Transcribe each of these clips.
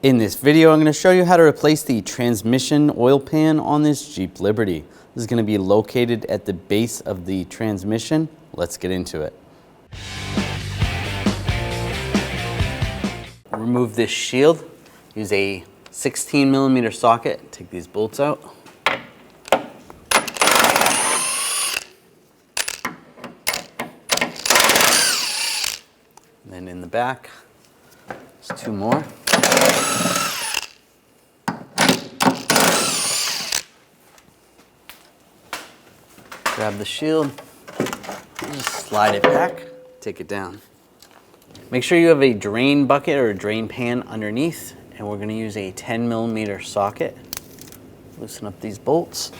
In this video, I'm going to show you how to replace the transmission oil pan on this Jeep Liberty. This is going to be located at the base of the transmission. Let's get into it. Remove this shield. Use a 16mm socket. Take these bolts out. And then in the back, there's two more. Grab the shield, just slide it back, take it down. Make sure you have a drain bucket or a drain pan underneath, and we're going to use a 10mm socket. Loosen up these bolts.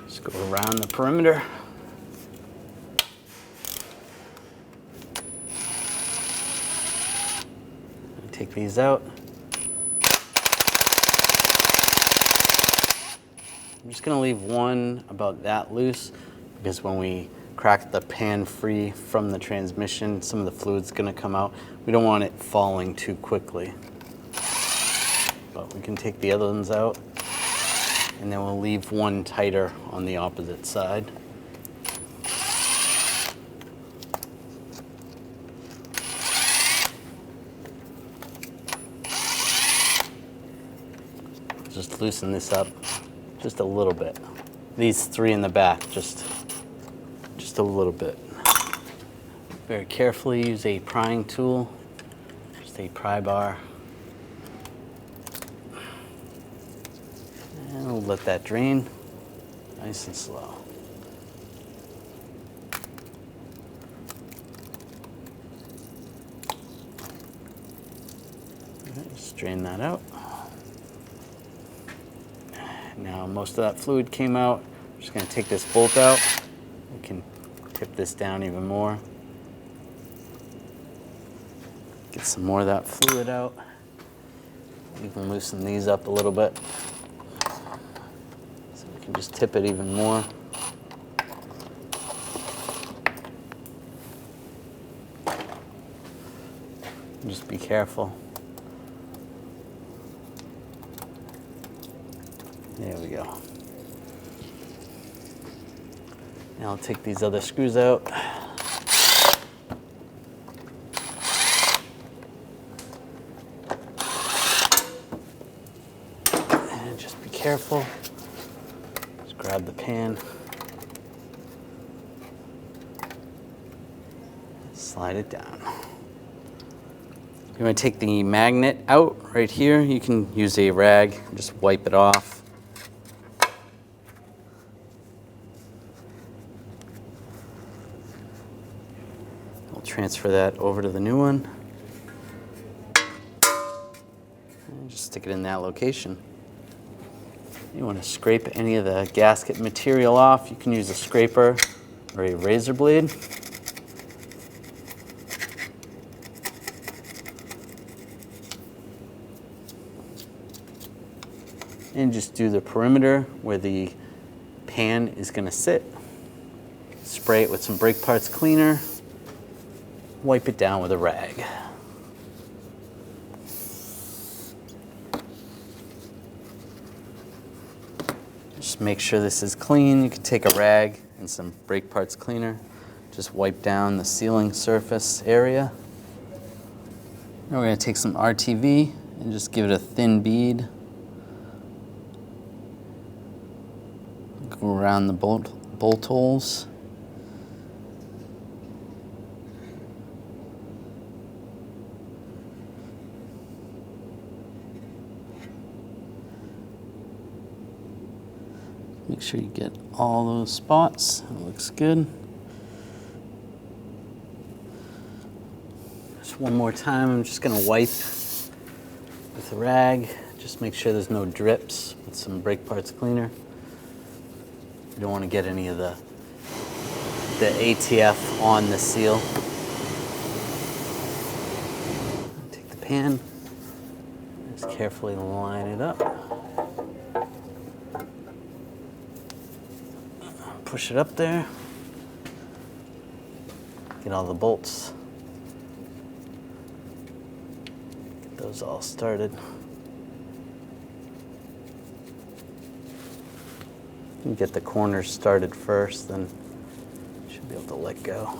Just go around the perimeter. Take these out. I'm just going to leave one about that loose because when we crack the pan free from the transmission, some of the fluid's going to come out. We don't want it falling too quickly. But we can take the other ones out. And then we'll leave one tighter on the opposite side. Just loosen this up just a little bit. These three in the back, just a little bit. Very carefully use a prying tool, just a pry bar. And we'll let that drain nice and slow. Right, just drain that out. Now most of that fluid came out. I'm just going to take this bolt out. We can tip this down even more. Get some more of that fluid out. Even loosen these up a little bit. Just tip it even more. Just be careful. There we go. Now I'll take these other screws out. And just be careful. Grab the pan, slide it down. You want to take the magnet out right here. You can use a rag, just wipe it off. I'll transfer that over to the new one. And just stick it in that location. You want to scrape any of the gasket material off. You can use a scraper or a razor blade. And just do the perimeter where the pan is going to sit. Spray it with some brake parts cleaner. Wipe it down with a rag. Just make sure this is clean. You can take a rag and some brake parts cleaner. Just wipe down the sealing surface area. Now we're going to take some RTV and just give it a thin bead. Go around the bolt holes. Make sure you get all those spots. It looks good. Just one more time, I'm just going to wipe with with a rag. Just make sure there's no drips with some brake parts cleaner. You don't want to get any of the ATF on the seal. Take the pan, just carefully line it up. Push it up there. Get all the bolts. Get those all started. You get the corners started first, then you should be able to let go.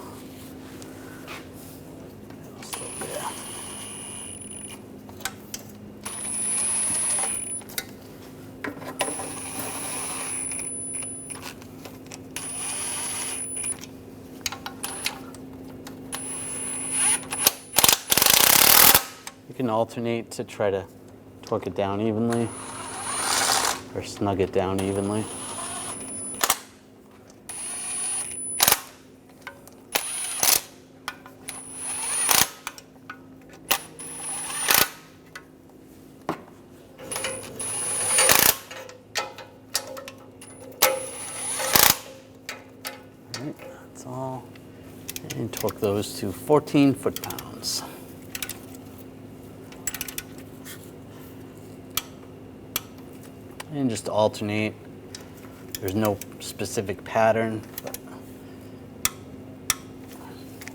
You can alternate to try to torque it down evenly or snug it down evenly. Alright, that's all. And torque those to 14 foot-pounds. And just alternate. There's no specific pattern,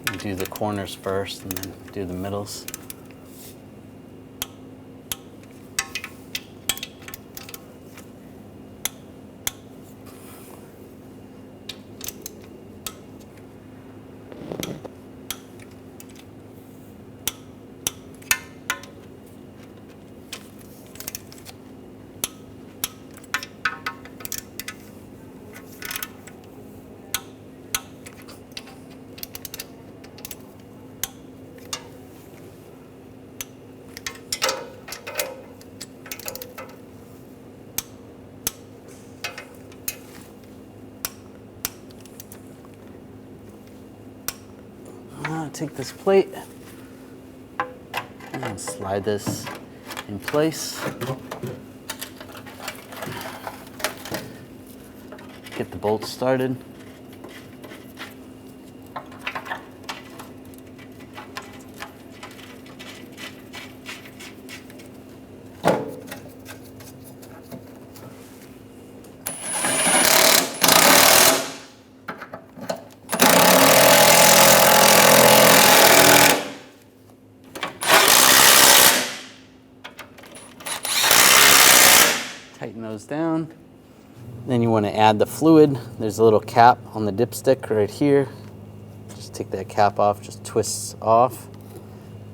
but you do the corners first and then do the middles. Take this plate and slide this in place. Get the bolts started. Tighten those down. Then you want to add the fluid. There's a little cap on the dipstick right here. Just take that cap off, just twists off.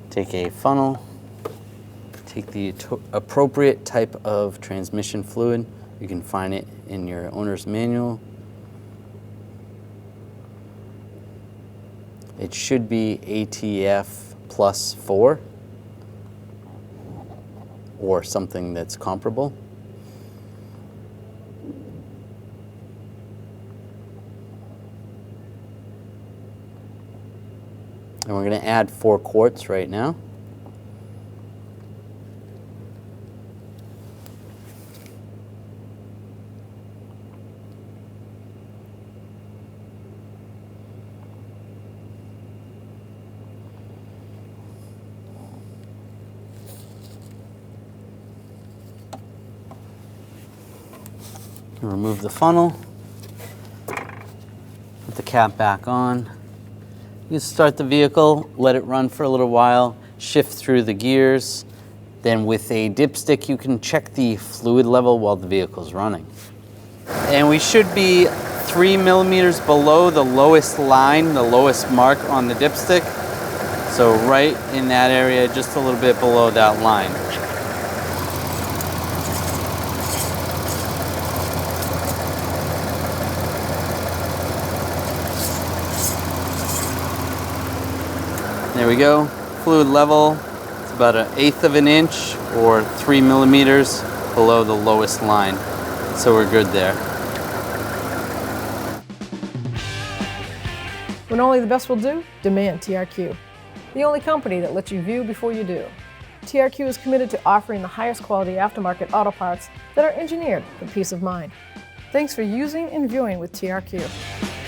Take a funnel. Take the appropriate type of transmission fluid. You can find it in your owner's manual. It should be ATF plus 4 or something that's comparable. And we're going to add 4 quarts right now. Remove the funnel. Put the cap back on. You start the vehicle, let it run for a little while, shift through the gears. Then with a dipstick, you can check the fluid level while the vehicle's running. And we should be 3 millimeters below the lowest line, the lowest mark on the dipstick. So right in that area, just a little bit below that line. There we go, fluid level, it's about 1/8 of an inch or 3 millimeters below the lowest line. So we're good there. When only the best will do, demand TRQ. The only company that lets you view before you do. TRQ is committed to offering the highest quality aftermarket auto parts that are engineered for peace of mind. Thanks for using and viewing with TRQ.